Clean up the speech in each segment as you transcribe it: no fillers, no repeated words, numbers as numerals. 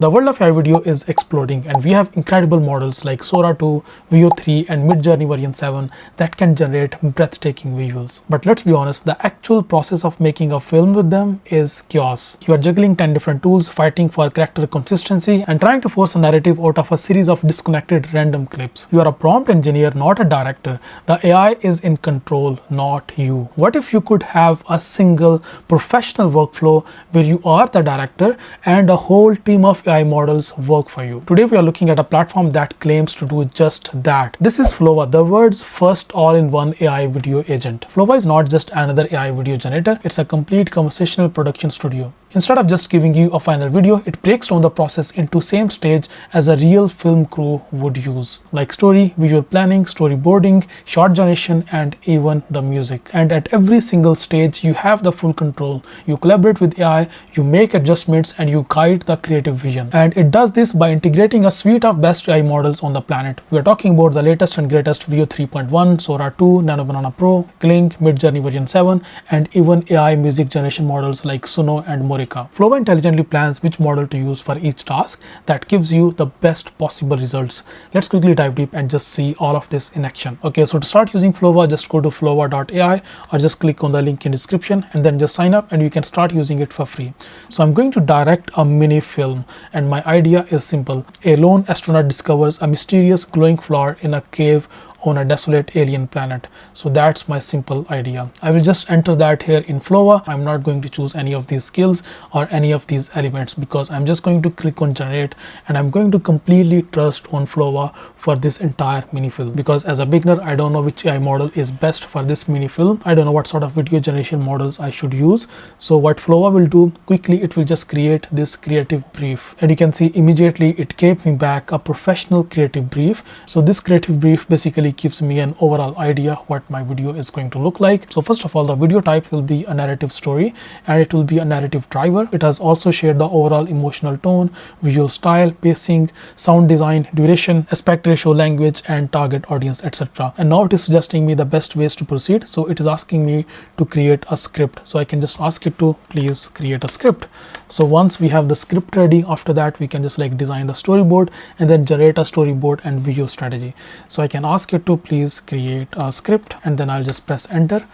The world of AI video is exploding, and we have incredible models like Sora 2, Veo 3, and Midjourney version 7 that can generate breathtaking visuals. But let's be honest, the actual process of making a film with them is chaos. You are juggling 10 different tools, fighting for character consistency, and trying to force a narrative out of a series of disconnected random clips. You are a prompt engineer, not a director. The AI is in control, not you. What if you could have a single professional workflow where you are the director and a whole team of AI models work for you? Today we are looking at a platform that claims to do just that. This is Flova, the world's first all-in-one AI video agent. Flova is not just another AI video generator, it's a complete conversational production studio. Instead of just giving you a final video, it breaks down the process into same stage as a real film crew would use, like story, visual planning, storyboarding, shot generation, and even the music. And at every single stage, you have the full control. You collaborate with AI, you make adjustments, and you guide the creative vision. And it does this by integrating a suite of best AI models on the planet. We are talking about the latest and greatest Veo 3.1, Sora 2, Nano Banana Pro, Kling, Midjourney version 7, and even AI music generation models like Suno and More. Flova intelligently plans which model to use for each task that gives you the best possible results. Let's quickly dive deep and just see all of this in action. Okay, so to start using Flova, just go to flova.ai or just click on the link in description and then just sign up and you can start using it for free. So I'm going to direct a mini film and my idea is simple. A lone astronaut discovers a mysterious glowing flower in a cave on a desolate alien planet. So that's my simple idea. I will just enter that here in Flova. I'm not going to choose any of these skills or any of these elements because I'm just going to click on generate and I'm going to completely trust on Flova for this entire mini film, because as a beginner I don't know which AI model is best for this mini film. I don't know what sort of video generation models I should use. So what Flova will do quickly, it will just create this creative brief, and you can see immediately it gave me back a professional creative brief. So this creative brief basically gives me an overall idea what my video is going to look like. So first of all, the video type will be a narrative story and it will be a narrative driver. It has also shared the overall emotional tone, visual style, pacing, sound design, duration, aspect ratio, language, and target audience, etc. And now it is suggesting me the best ways to proceed. So it is asking me to create a script. So I can just ask it to please create a script. So once we have the script ready, after that we can just like design the storyboard and then generate a storyboard and visual strategy. So I can ask it to please create a script and then I'll just press enter.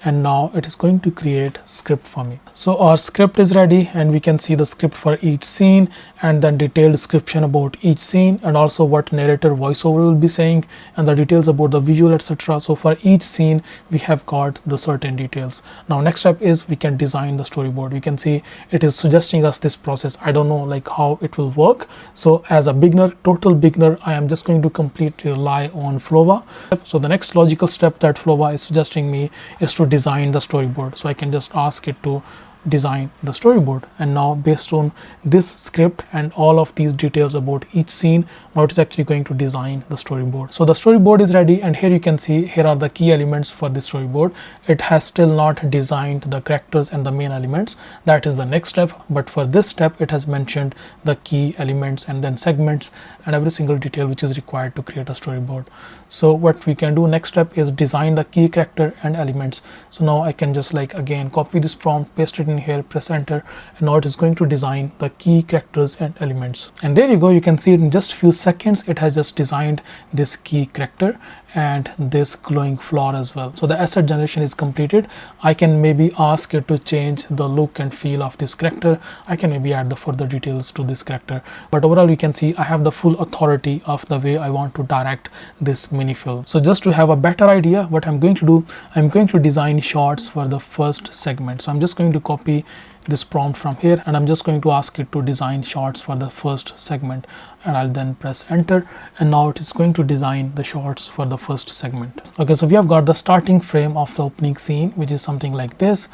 And now it is going to create script for me. So our script is ready and we can see the script for each scene and then detailed description about each scene and also what narrator voiceover will be saying and the details about the visual, etc. So for each scene we have got the certain details. Now next step is we can design the storyboard. We can see it is suggesting us this process. I don't know like how it will work. So as a beginner, total beginner, I am just going to completely rely on Flova. So the next logical step that Flova is suggesting me is to design the storyboard. So I can just ask it to design the storyboard, and now based on this script and all of these details about each scene, now it is actually going to design the storyboard. So the storyboard is ready and here you can see here are the key elements for this storyboard. It has still not designed the characters and the main elements. That is the next step, but for this step it has mentioned the key elements and then segments and every single detail which is required to create a storyboard. So what we can do next step is design the key character and elements. So now I can just like again copy this prompt, paste it in here, press enter, and now it is going to design the key characters and elements. And there you go, you can see in just few seconds it has just designed this key character and this glowing flower as well. So the asset generation is completed. I can maybe ask it to change the look and feel of this character. I can maybe add the further details to this character, but overall we can see I have the full authority of the way I want to direct this mini film. So just to have a better idea, what I'm going to do, I'm going to design shots for the first segment. So I'm just going to copy this prompt from here and I'm just going to ask it to design shots for the first segment, and I'll then press enter, and now it is going to design the shots for the first segment. Okay, so we have got the starting frame of the opening scene, which is something like this.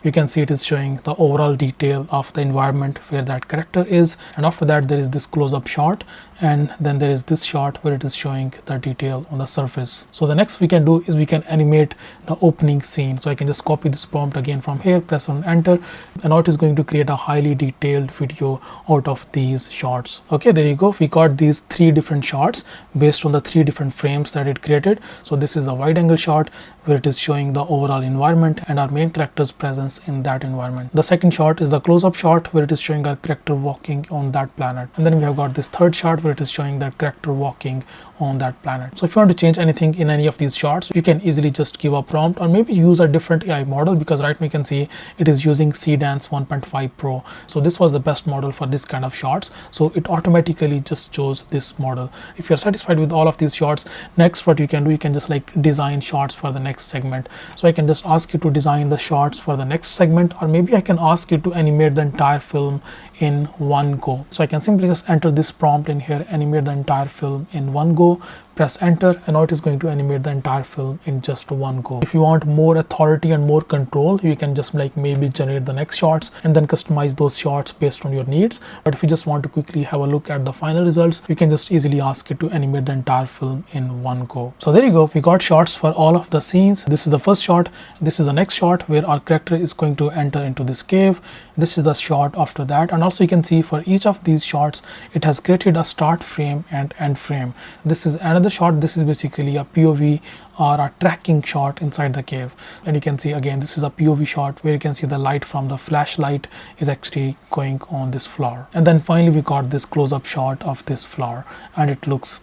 You can see it is showing the overall detail of the environment where that character is, and after that there is this close-up shot, and then there is this shot where it is showing the detail on the surface. So the next we can do is we can animate the opening scene. So I can just copy this prompt again from here, press on enter, and now it is going to create a highly detailed video out of these shots. Okay, there you go, we got these three different shots based on the three different frames that it created. So this is the wide angle shot where it is showing the overall environment and our main character's presence happens in that environment. The second shot is the close-up shot where it is showing our character walking on that planet, and then we have got this third shot where it is showing that character walking on that planet. So if you want to change anything in any of these shots, you can easily just give a prompt or maybe use a different AI model, because right now you can see it is using Cdance 1.5 Pro. So this was the best model for this kind of shots, so it automatically just chose this model. If you're satisfied with all of these shots, next what you can do, you can just like design shots for the next segment. So I can just ask you to design the shots for the next segment, or maybe I can ask you to animate the entire film in one go. So I can simply just enter this prompt in here, animate the entire film in one go, press enter, and now it is going to animate the entire film in just one go. If you want more authority and more control, you can just like maybe generate the next shots and then customize those shots based on your needs. But if you just want to quickly have a look at the final results, you can just easily ask it to animate the entire film in one go. So there you go, we got shots for all of the scenes. This is the first shot, this is the next shot where our character is going to enter into this cave, this is the shot after that, and also you can see for each of these shots it has created a start frame and end frame. This is another shot, this is basically a POV or a tracking shot inside the cave, and you can see again this is a POV shot where you can see the light from the flashlight is actually going on this flower, and then finally we got this close-up shot of this flower, and it looks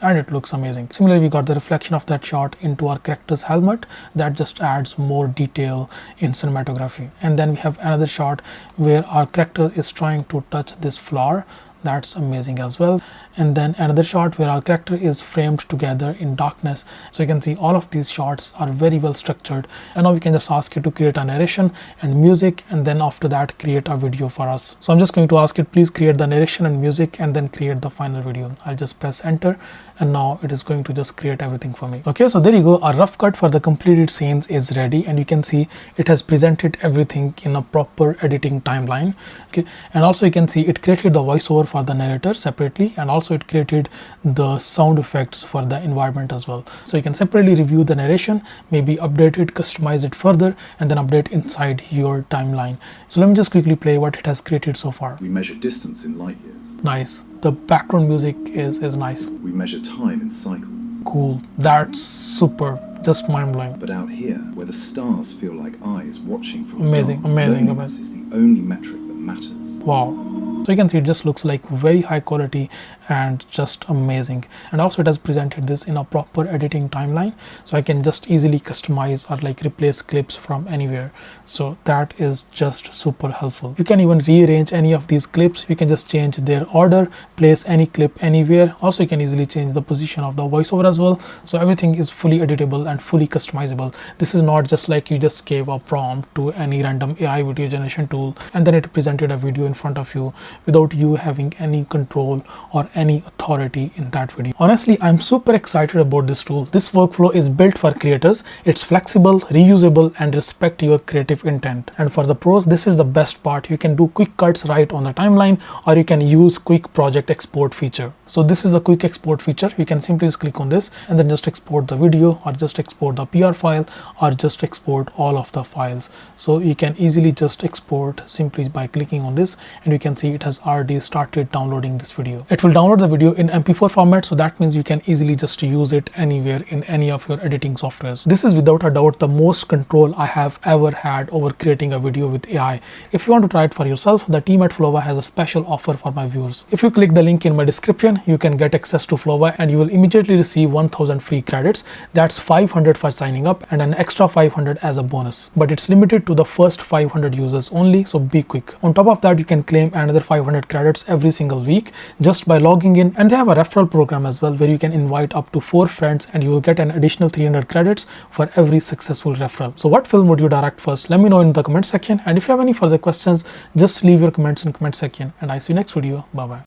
amazing. Similarly, we got the reflection of that shot into our character's helmet, that just adds more detail in cinematography. And then we have another shot where our character is trying to touch this flower, that's amazing as well. And then another shot where our character is framed together in darkness. So you can see all of these shots are very well structured, and now we can just ask it to create a narration and music, and then after that create a video for us. So I'm just going to ask it, please create the narration and music and then create the final video. I'll just press enter, and now it is going to just create everything for me. Okay, so there you go, a rough cut for the completed scenes is ready, and you can see it has presented everything in a proper editing timeline. Okay, and also you can see it created the voiceover for the narrator separately, and also it created the sound effects for the environment as well. So you can separately review the narration, maybe update it, customize it further, and then update inside your timeline. So let me just quickly play what it has created so far. We measure distance in light years. Nice. The background music is nice. We measure time in cycles. Cool. That's super. Just mind-blowing. But out here, where the stars feel like eyes watching from amazing, amazing, amazing. Is the only metric that matters. Wow. So you can see it just looks like very high quality and just amazing. And also it has presented this in a proper editing timeline, so I can just easily customize or like replace clips from anywhere. So that is just super helpful. You can even rearrange any of these clips. You can just change their order, place any clip anywhere. Also you can easily change the position of the voiceover as well. So everything is fully editable and fully customizable. This is not just like you just gave a prompt to any random AI video generation tool and then it presented a video in front of you without you having any control or any authority in that video. Honestly, I'm super excited about this tool. This workflow is built for creators. It's flexible, reusable, and respect your creative intent. And for the pros, this is the best part. You can do quick cuts right on the timeline, or you can use quick project export feature. So this is the quick export feature. You can simply just click on this and then just export the video, or just export the PR file, or just export all of the files. So you can easily just export simply by clicking on this, and you can see it has already started downloading this video. It will download the video in MP4 format, so that means you can easily just use it anywhere in any of your editing softwares. This is without a doubt the most control I have ever had over creating a video with AI. If you want to try it for yourself, the team at Flova has a special offer for my viewers. If you click the link in my description, you can get access to Flova and you will immediately receive 1000 free credits. That's 500 for signing up and an extra 500 as a bonus. But it's limited to the first 500 users only, so be quick. On top of that, you can claim another 500 credits every single week just by logging in, and they have a referral program as well where you can invite up to 4 friends and you will get an additional 300 credits for every successful referral. So what film would you direct first? Let me know in the comment section, and if you have any further questions, just leave your comments in the comment section, and I see you next video. Bye bye.